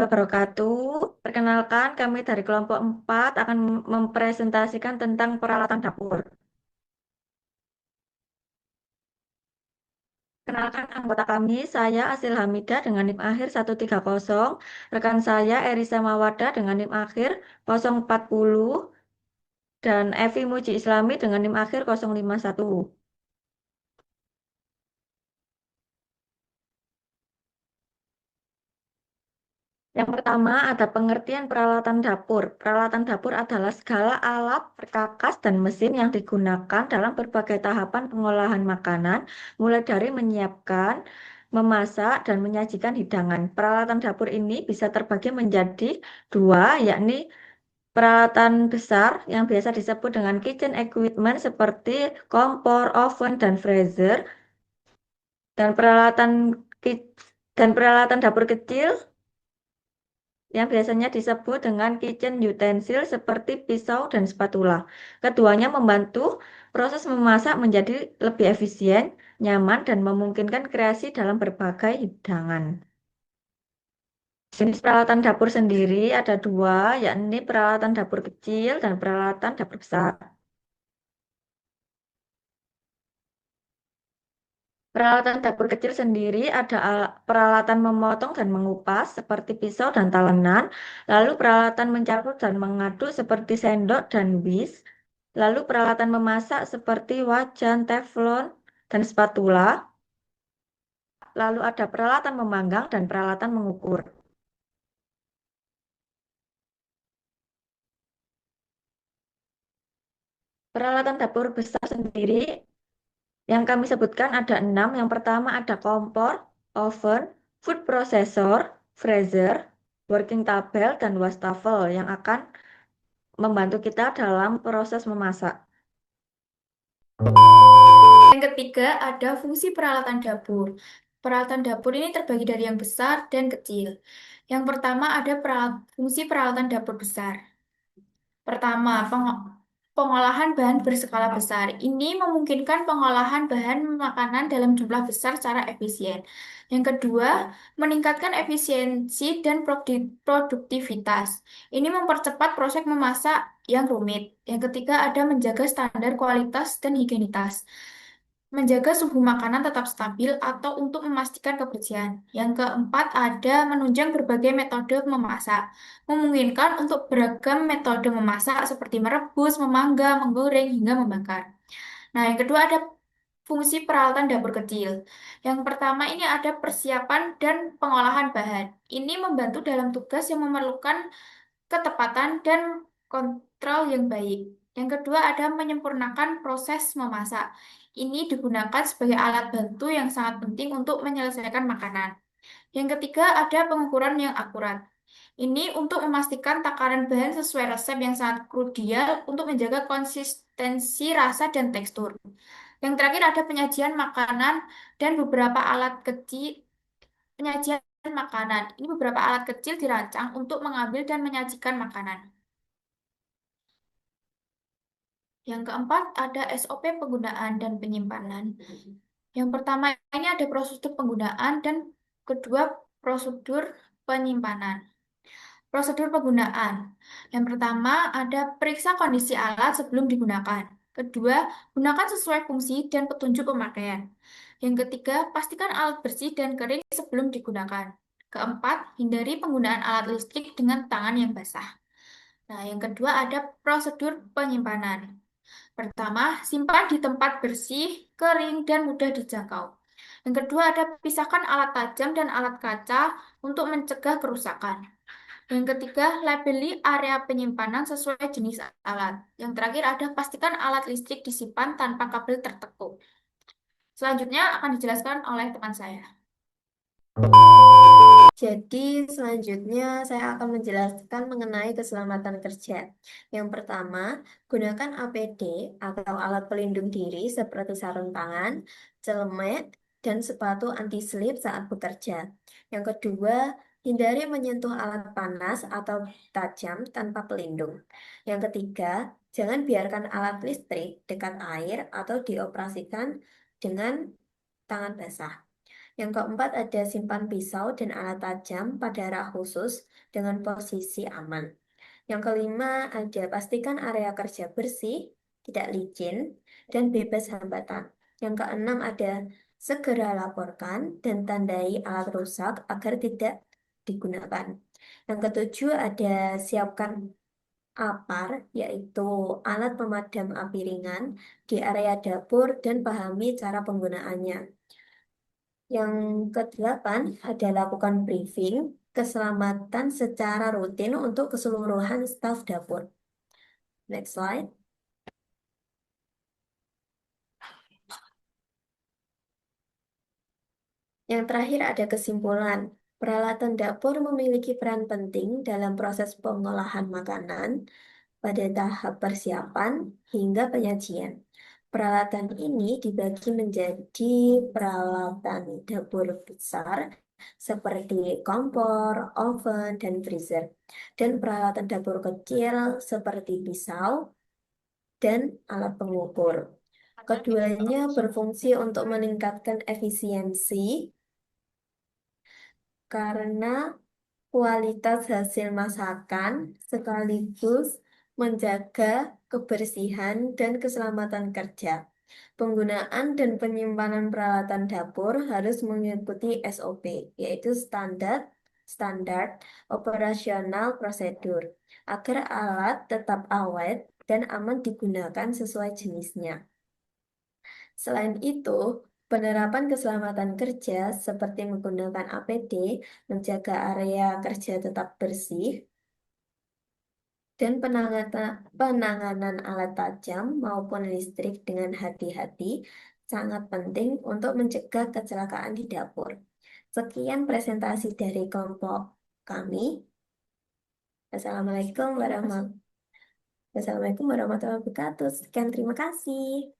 wabarakatuh. Perkenalkan, kami dari kelompok 4 akan mempresentasikan tentang peralatan dapur. Kenalkan anggota kami, saya Asil Hamidah dengan NIM akhir 130, rekan saya Erisa Mawada dengan NIM akhir 040, dan Evi Muji Islami dengan NIM akhir 051. Yang pertama ada pengertian peralatan dapur. Peralatan dapur adalah segala alat, perkakas, dan mesin yang digunakan dalam berbagai tahapan pengolahan makanan, mulai dari menyiapkan, memasak, dan menyajikan hidangan. Peralatan dapur ini bisa terbagi menjadi dua, yakni peralatan besar yang biasa disebut dengan kitchen equipment seperti kompor, oven, dan freezer, dan ki- dan peralatan dapur kecil yang biasanya disebut dengan kitchen utensil seperti pisau dan spatula. Keduanya membantu proses memasak menjadi lebih efisien, nyaman, dan memungkinkan kreasi dalam berbagai hidangan. Jenis peralatan dapur sendiri ada dua, yakni peralatan dapur kecil dan peralatan dapur besar. Peralatan dapur kecil sendiri ada peralatan memotong dan mengupas seperti pisau dan talenan, lalu peralatan mencampur dan mengaduk seperti sendok dan whisk, lalu peralatan memasak seperti wajan, teflon, dan spatula, lalu ada peralatan memanggang dan peralatan mengukur. Peralatan dapur besar sendiri yang kami sebutkan ada 6. Yang pertama ada kompor, oven, food processor, freezer, working table, dan wastafel yang akan membantu kita dalam proses memasak. Yang ketiga, ada fungsi peralatan dapur. Peralatan dapur ini terbagi dari yang besar dan kecil. Yang pertama ada fungsi peralatan dapur besar. Pertama, pengolahan bahan berskala besar. Ini memungkinkan pengolahan bahan makanan dalam jumlah besar secara efisien. Yang kedua, meningkatkan efisiensi dan produktivitas. Ini mempercepat proses memasak yang rumit. Yang ketiga, ada menjaga standar kualitas dan higienitas. Menjaga suhu makanan tetap stabil atau untuk memastikan kebersihan. Yang keempat, ada menunjang berbagai metode memasak. Memungkinkan untuk beragam metode memasak seperti merebus, memanggang, menggoreng, hingga membakar. Nah, yang kedua ada fungsi peralatan dapur kecil. Yang pertama ini ada persiapan dan pengolahan bahan. Ini membantu dalam tugas yang memerlukan ketepatan dan kontrol yang baik. Yang kedua ada menyempurnakan proses memasak. Ini digunakan sebagai alat bantu yang sangat penting untuk menyelesaikan makanan. Yang ketiga ada pengukuran yang akurat. Ini untuk memastikan takaran bahan sesuai resep yang sangat krusial untuk menjaga konsistensi rasa dan tekstur. Yang terakhir ada penyajian makanan dan beberapa alat kecil penyajian makanan. Ini beberapa alat kecil dirancang untuk mengambil dan menyajikan makanan. Yang keempat ada SOP penggunaan dan penyimpanan. Yang pertama ini ada prosedur penggunaan dan kedua prosedur penyimpanan. Prosedur penggunaan. Yang pertama ada periksa kondisi alat sebelum digunakan. Kedua, gunakan sesuai fungsi dan petunjuk pemakaian. Yang ketiga, pastikan alat bersih dan kering sebelum digunakan. Keempat, hindari penggunaan alat listrik dengan tangan yang basah. Nah, yang kedua ada prosedur penyimpanan. Pertama, simpan di tempat bersih, kering, dan mudah dijangkau. Yang kedua ada pisahkan alat tajam dan alat kaca untuk mencegah kerusakan. Yang ketiga, labeli area penyimpanan sesuai jenis alat. Yang terakhir ada pastikan alat listrik disimpan tanpa kabel tertekuk. Selanjutnya akan dijelaskan oleh teman saya. Jadi, selanjutnya saya akan menjelaskan mengenai keselamatan kerja. Yang pertama, gunakan APD atau alat pelindung diri seperti sarung tangan, celemek, dan sepatu anti-slip saat bekerja. Yang kedua, hindari menyentuh alat panas atau tajam tanpa pelindung. Yang ketiga, jangan biarkan alat listrik dekat air atau dioperasikan dengan tangan basah. Yang keempat ada simpan pisau dan alat tajam pada rak khusus dengan posisi aman. Yang kelima ada pastikan area kerja bersih, tidak licin, dan bebas hambatan. Yang keenam ada segera laporkan dan tandai alat rusak agar tidak digunakan. Yang ketujuh ada siapkan APAR, yaitu alat pemadam api ringan di area dapur dan pahami cara penggunaannya. Yang kedelapan ada lakukan briefing keselamatan secara rutin untuk keseluruhan staf dapur. Next slide. Yang terakhir ada kesimpulan. Peralatan dapur memiliki peran penting dalam proses pengolahan makanan pada tahap persiapan hingga penyajian. Peralatan ini dibagi menjadi peralatan dapur besar seperti kompor, oven, dan freezer, dan peralatan dapur kecil seperti pisau dan alat pengukur. Keduanya berfungsi untuk meningkatkan efisiensi karena kualitas hasil masakan sekaligus menjaga kebersihan dan keselamatan kerja. Penggunaan dan penyimpanan peralatan dapur harus mengikuti SOP, yaitu standar operasional prosedur, agar alat tetap awet dan aman digunakan sesuai jenisnya. Selain itu, penerapan keselamatan kerja seperti menggunakan APD, menjaga area kerja tetap bersih, dan penanganan alat tajam maupun listrik dengan hati-hati sangat penting untuk mencegah kecelakaan di dapur. Sekian presentasi dari kelompok kami. Assalamualaikum warahmatullahi wabarakatuh. Sekian, terima kasih.